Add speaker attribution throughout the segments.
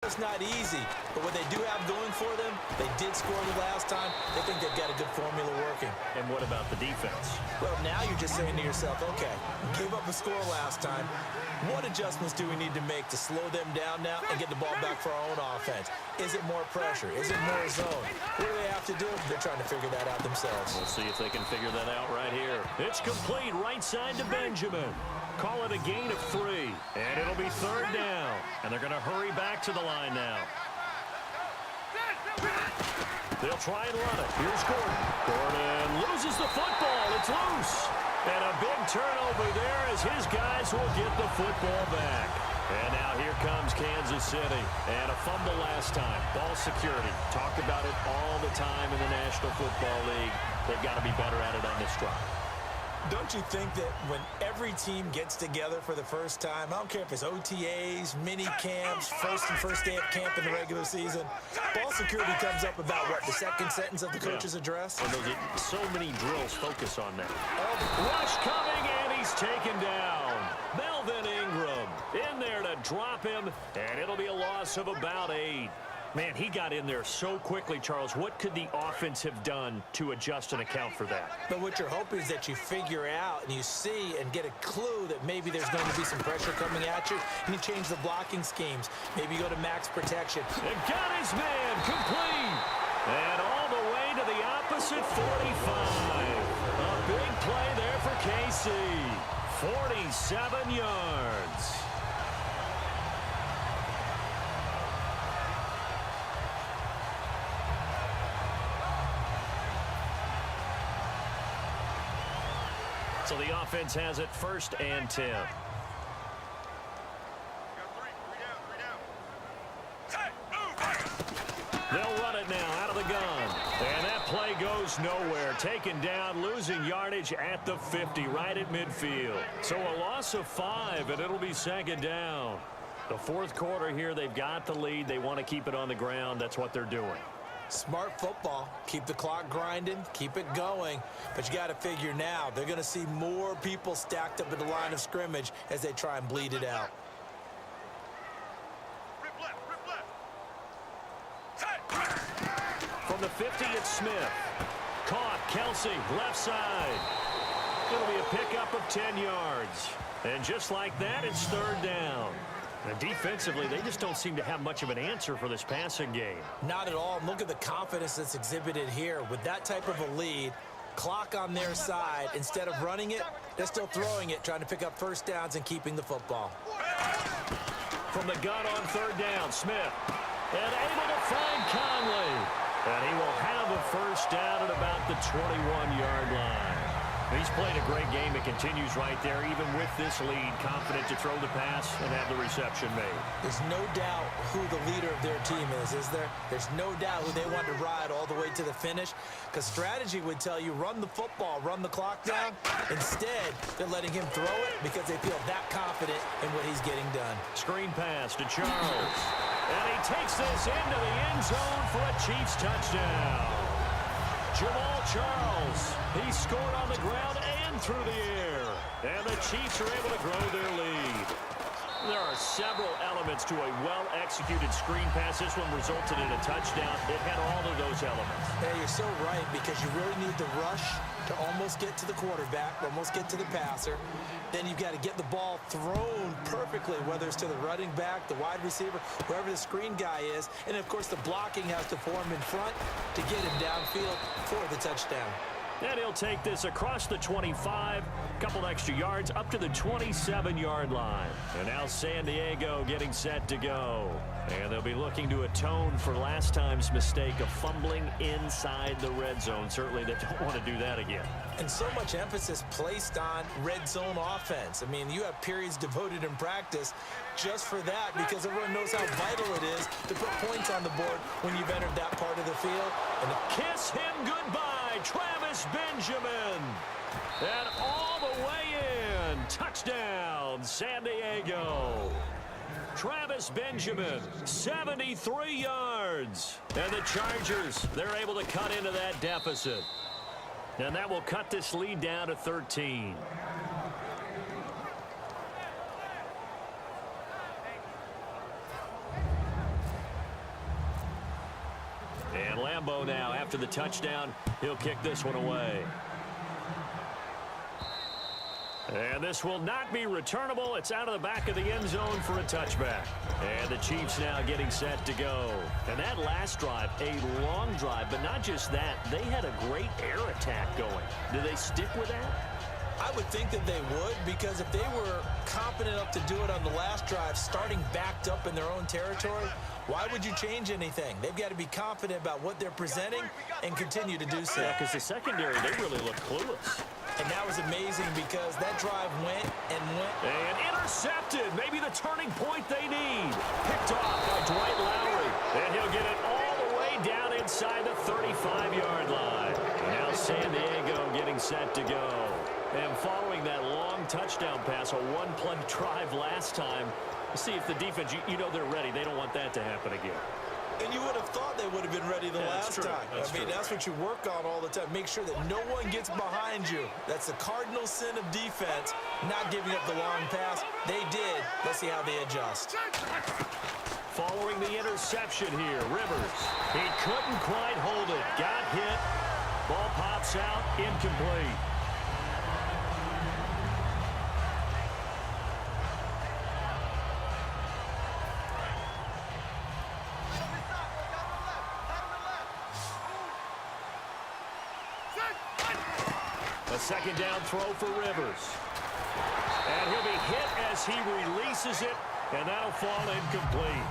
Speaker 1: It's not easy, but what they do have going for them, they did score the last time. They think they've got a good formula working.
Speaker 2: And what about the defense?
Speaker 1: Well, now you're just saying to yourself, okay, gave up a score last time. What adjustments do we need to make to slow them down now and get the ball back for our own offense? Is it more pressure? Is it more zone? What do they have to do? They're trying to figure that out themselves.
Speaker 2: We'll see if they can figure that out right here. It's complete right side to Benjamin. Call it a gain of 3, and it'll be 3rd down. And they're going to hurry back to the line now. They'll try and run it. Here's Gordon. Gordon loses the football. It's loose. And a big turnover there as his guys will get the football back. And now here comes Kansas City. And a fumble last time. Ball security. Talked about it all the time in the National Football League. They've got to be better at it on this drive.
Speaker 1: Don't you think that when every team gets together for the first time, I don't care if it's OTAs, mini camps, first day of camp in the regular season, ball security comes up about, what, the second sentence of the coach's address?
Speaker 2: And they'll get so many drills focus on that. Rush coming, and he's taken down. Melvin Ingram in there to drop him, and it'll be a loss of about 8. Man, he got in there so quickly, Charles. What could the offense have done to adjust and account for that?
Speaker 1: But what you're hoping is that you figure out and you see and get a clue that maybe there's going to be some pressure coming at you, and you change the blocking schemes. Maybe you go to max protection.
Speaker 2: And got his man complete. And all the way to the opposite 45. A big play there for KC. 47 yards. So the offense has it 1st and 10. They'll run it now out of the gun. And that play goes nowhere. Taken down, losing yardage at the 50, right at midfield. So a loss of 5, and it'll be 2nd down. The 4th quarter here, they've got the lead. They want to keep it on the ground. That's what they're doing.
Speaker 1: Smart football. Keep the clock grinding. Keep it going. But you got to figure now, they're going to see more people stacked up at the line of scrimmage as they try and bleed it out.
Speaker 2: From the 50, it's Smith. Caught. Kelsey, left side. It'll be a pickup of 10 yards. And just like that, it's 3rd down. And defensively, they just don't seem to have much of an answer for this passing game.
Speaker 1: Not at all. Look at the confidence that's exhibited here. With that type of a lead, clock on their side, instead of running it, they're still throwing it, trying to pick up 1st downs and keeping the football.
Speaker 2: From the gun on 3rd down, Smith. And able to find Conley. And he will have a 1st down at about the 21-yard line. He's played a great game. It continues right there, even with this lead, confident to throw the pass and have the reception made.
Speaker 1: There's no doubt who the leader of their team is there? There's no doubt who they want to ride all the way to the finish, because strategy would tell you run the football, run the clock down. Instead, they're letting him throw it because they feel that confident in what he's getting done.
Speaker 2: Screen pass to Charles. And he takes this into the end zone for a Chiefs touchdown. Jamal Charles, he scored on the ground and through the air. And the Chiefs are able to grow their lead. There are several elements to a well-executed screen pass. This one resulted in a touchdown. It had all of those elements.
Speaker 1: Yeah, you're so right, because you really need the rush to almost get to the quarterback, almost get to the passer. Then you've got to get the ball thrown perfectly, whether it's to the running back, the wide receiver, wherever the screen guy is. And, of course, the blocking has to form in front to get him downfield for the touchdown.
Speaker 2: And he'll take this across the 25, couple extra yards up to the 27-yard line. And now San Diego getting set to go. And they'll be looking to atone for last time's mistake of fumbling inside the red zone. Certainly they don't want to do that again.
Speaker 1: And so much emphasis placed on red zone offense. I mean, you have periods devoted in practice just for that, because everyone knows how vital it is to put points on the board when you've entered that part of the field. And
Speaker 2: kiss him goodbye, Travis Benjamin. And all the way in. Touchdown, San Diego. Travis Benjamin, 73 yards. And the Chargers, they're able to cut into that deficit. And that will cut this lead down to 13. And Lambeau now, after the touchdown, he'll kick this one away. And this will not be returnable. It's out of the back of the end zone for a touchback. And the Chiefs now getting set to go. And that last drive, a long drive, but not just that. They had a great air attack going. Do they stick with that?
Speaker 1: I would think that they would, because if they were competent enough to do it on the last drive, starting backed up in their own territory, why would you change anything? They've got to be confident about what they're presenting and continue to do so.
Speaker 2: Yeah, because the secondary, they really look clueless.
Speaker 1: And that was amazing because that drive went and went.
Speaker 2: And intercepted. Maybe the turning point they need. Picked off by Dwight Lowry. And he'll get it all the way down inside the 35-yard line. And now San Diego getting set to go. And following that long touchdown pass, a one-play drive last time, see if the defense, you know they're ready. They don't want that to happen again.
Speaker 1: And you would have thought they would have been ready the last time. That's what you work on all the time. Make sure that no one gets behind you. That's the cardinal sin of defense, not giving up the long pass. They did. Let's see how they adjust.
Speaker 2: Following the interception here, Rivers. He couldn't quite hold it. Got hit. Ball pops out, incomplete. A second down throw for Rivers. And he'll be hit as he releases it, and that'll fall incomplete.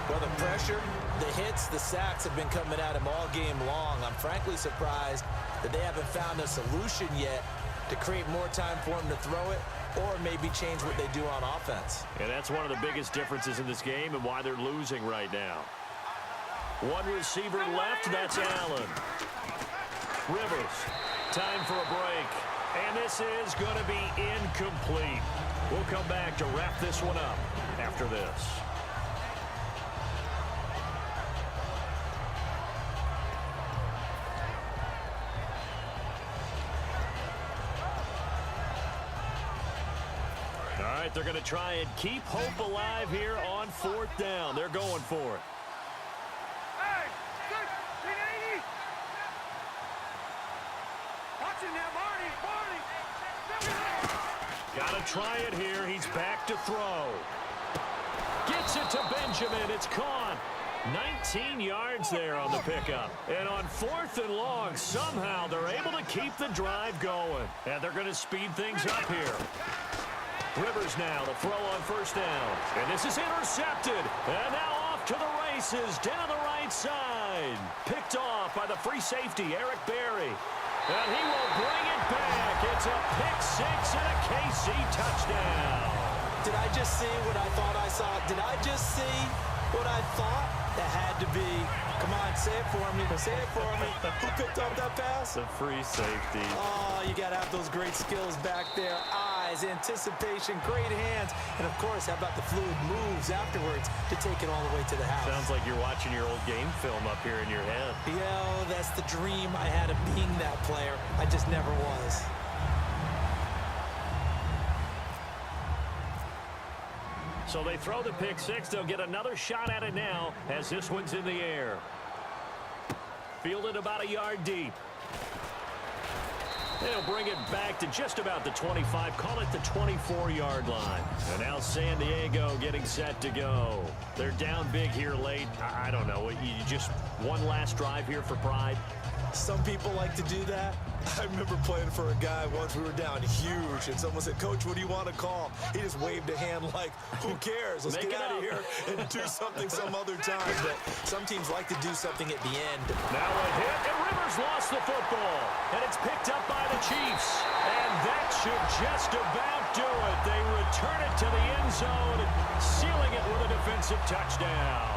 Speaker 1: Well, the pressure, the hits, the sacks have been coming at him all game long. I'm frankly surprised that they haven't found a solution yet to create more time for him to throw it or maybe change what they do on offense.
Speaker 2: And that's one of the biggest differences in this game and why they're losing right now. One receiver left, that's Allen. Rivers, time for a break. And this is going to be incomplete. We'll come back to wrap this one up after this. All right, they're going to try and keep hope alive here on 4th down. They're going for it. Got to try it here. He's back to throw. Gets it to Benjamin. It's caught. 19 yards there on the pickup. And on 4th and long, somehow they're able to keep the drive going. And they're going to speed things up here. Rivers now, the throw on 1st down. And this is intercepted. And now off to the races, down the right side. Picked off by the free safety, Eric Berry. And he will bring it back. It's a pick-6 and a KC touchdown.
Speaker 1: Did I just see what I thought I saw? Did I just see what I thought? That had to be. Come on, say it for me. Say it for me. Who picked up that pass?
Speaker 2: The free safety.
Speaker 1: Oh, you got to have those great skills back there. Eyes, anticipation, great hands. And, of course, how about the fluid moves afterwards to take it all the way to the house?
Speaker 2: Sounds like you're watching your old game film up here in your head.
Speaker 1: Yeah, that's the dream I had of being that player. I just never was.
Speaker 2: So they throw the pick-6. They'll get another shot at it now as this one's in the air. Fielded about a yard deep. They'll bring it back to just about the 25. Call it the 24-yard line. And now San Diego getting set to go. They're down big here late. I don't know. You just one last drive here for pride.
Speaker 1: Some people like to do that. I remember playing for a guy once. We were down huge, and someone said, "Coach, what do you want to call?" He just waved a hand like, "Who cares? Let's get out of here and do something some other time." But some teams like to do something at the end.
Speaker 2: Now a hit, and Rivers lost the football. And it's picked up by the Chiefs. And that should just about do it. They return it to the end zone, sealing it with a defensive touchdown.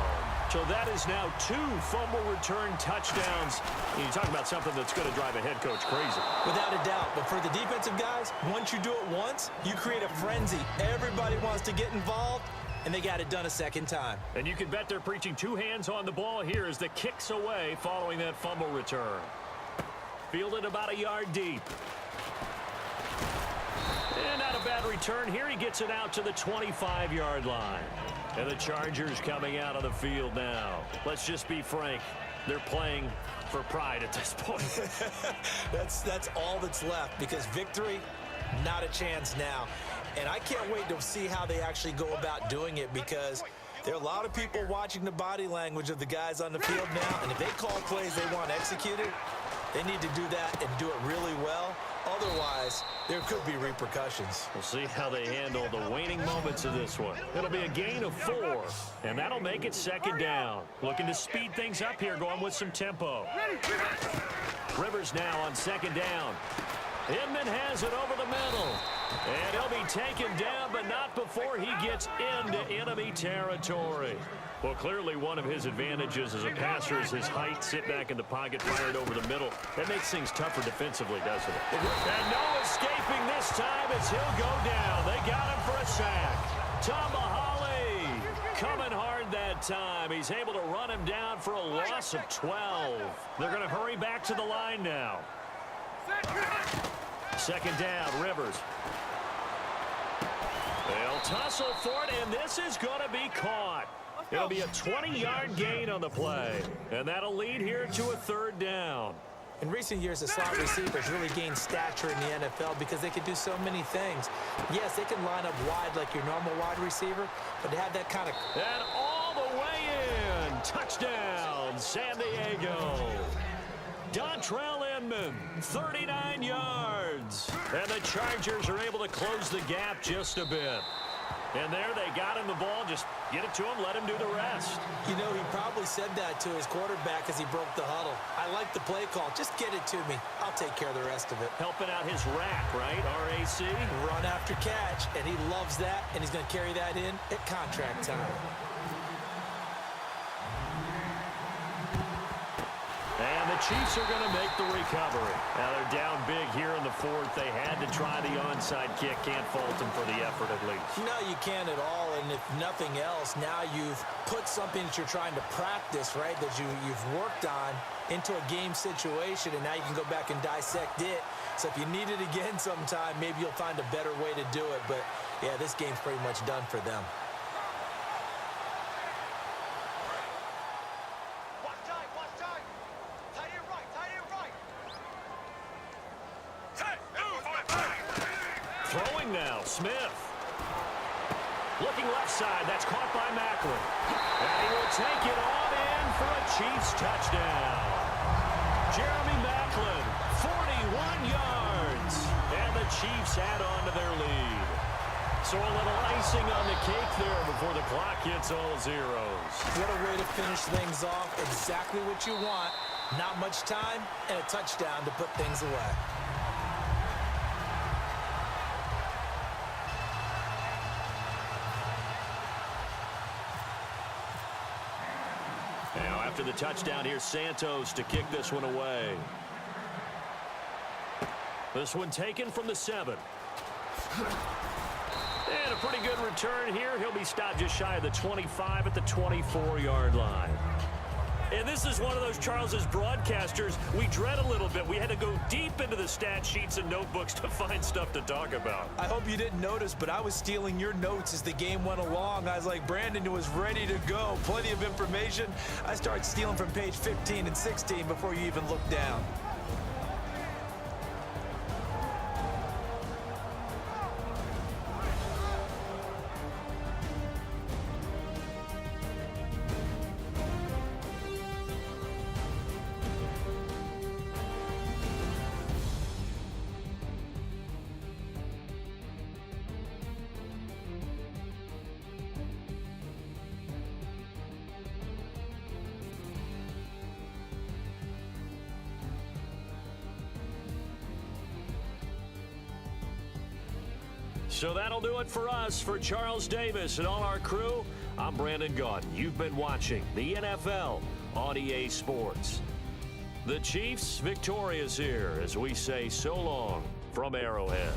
Speaker 2: So that is now 2 fumble return touchdowns. You talk about something that's going to drive a head coach crazy.
Speaker 1: Without a doubt. But for the defensive guys, once you do it once, you create a frenzy. Everybody wants to get involved, and they got it done a second time.
Speaker 2: And you can bet they're preaching 2 hands on the ball here as the kick's away following that fumble return. Fielded about a yard deep. And not a bad return here. He gets it out to the 25-yard line. And the Chargers coming out on the field now. Let's just be frank. They're playing for pride at this point.
Speaker 1: That's all that's left, because victory, not a chance now. And I can't wait to see how they actually go about doing it, because there are a lot of people watching the body language of the guys on the field now, and if they call plays they want executed, they need to do that and do it really well. Otherwise, there could be repercussions.
Speaker 2: We'll see how they handle the waning moments of this one. It'll be a gain of 4, and that'll make it second down. Looking to speed things up here, going with some tempo. Rivers now on second down. Inman has it over the middle. And he'll be taken down, but not before he gets into enemy territory. Well, clearly one of his advantages as a passer is his height. Sit back in the pocket, fired over the middle. That makes things tougher defensively, doesn't it? And no escaping this time as he'll go down. They got him for a sack. Tomahali coming hard that time. He's able to run him down for a loss of 12. They're going to hurry back to the line now. Second down, Rivers. They'll tussle for it, and this is going to be caught. It'll be a 20-yard gain on the play, and that'll lead here to a third down.
Speaker 1: In recent years, the slot receivers really gained stature in the NFL because they can do so many things. Yes, they can line up wide like your normal wide receiver, but to have that kind of...
Speaker 2: And all the way in. Touchdown, San Diego. Dontrell Inman, 39 yards. And the Chargers are able to close the gap just a bit. And there they got him the ball. Just get it to him, let him do the rest.
Speaker 1: You know, he probably said that to his quarterback as he broke the huddle. I like the play call. Just get it to me. I'll take care of the rest of it.
Speaker 2: Helping out his rack, right? RAC.
Speaker 1: Run after catch, and he loves that, and he's going to carry that in at contract time.
Speaker 2: And the Chiefs are going to make the recovery. Now they're down big here in the fourth. They had to try the onside kick. Can't fault them for the effort at least.
Speaker 1: No, you can't at all. And if nothing else, now you've put something that you're trying to practice, right, that you've worked on into a game situation, and now you can go back and dissect it. So if you need it again sometime, maybe you'll find a better way to do it. But, yeah, this game's pretty much done for them.
Speaker 2: Throwing now, Smith. Looking left side, that's caught by Macklin. And he will take it on in for a Chiefs touchdown. Jeremy Macklin, 41 yards. And the Chiefs add on to their lead. So a little icing on the cake there before the clock hits all zeros.
Speaker 1: What a way to finish things off. Exactly what you want. Not much time and a touchdown to put things away.
Speaker 2: Now after the touchdown, here's Santos to kick this one away. This one taken from the 7. And a pretty good return here. He'll be stopped just shy of the 25 at the 24-yard line. And this is one of those, Charles, as broadcasters, we dread a little bit. We had to go deep into the stat sheets and notebooks to find stuff to talk about.
Speaker 1: I hope you didn't notice, but I was stealing your notes as the game went along. I was like, Brandon was ready to go. Plenty of information. I started stealing from page 15 and 16 before you even looked down.
Speaker 2: So that'll do it for us. For Charles Davis and all our crew, I'm Brandon Gaudin. You've been watching the NFL on EA Sports. The Chiefs victorious here as we say so long from Arrowhead.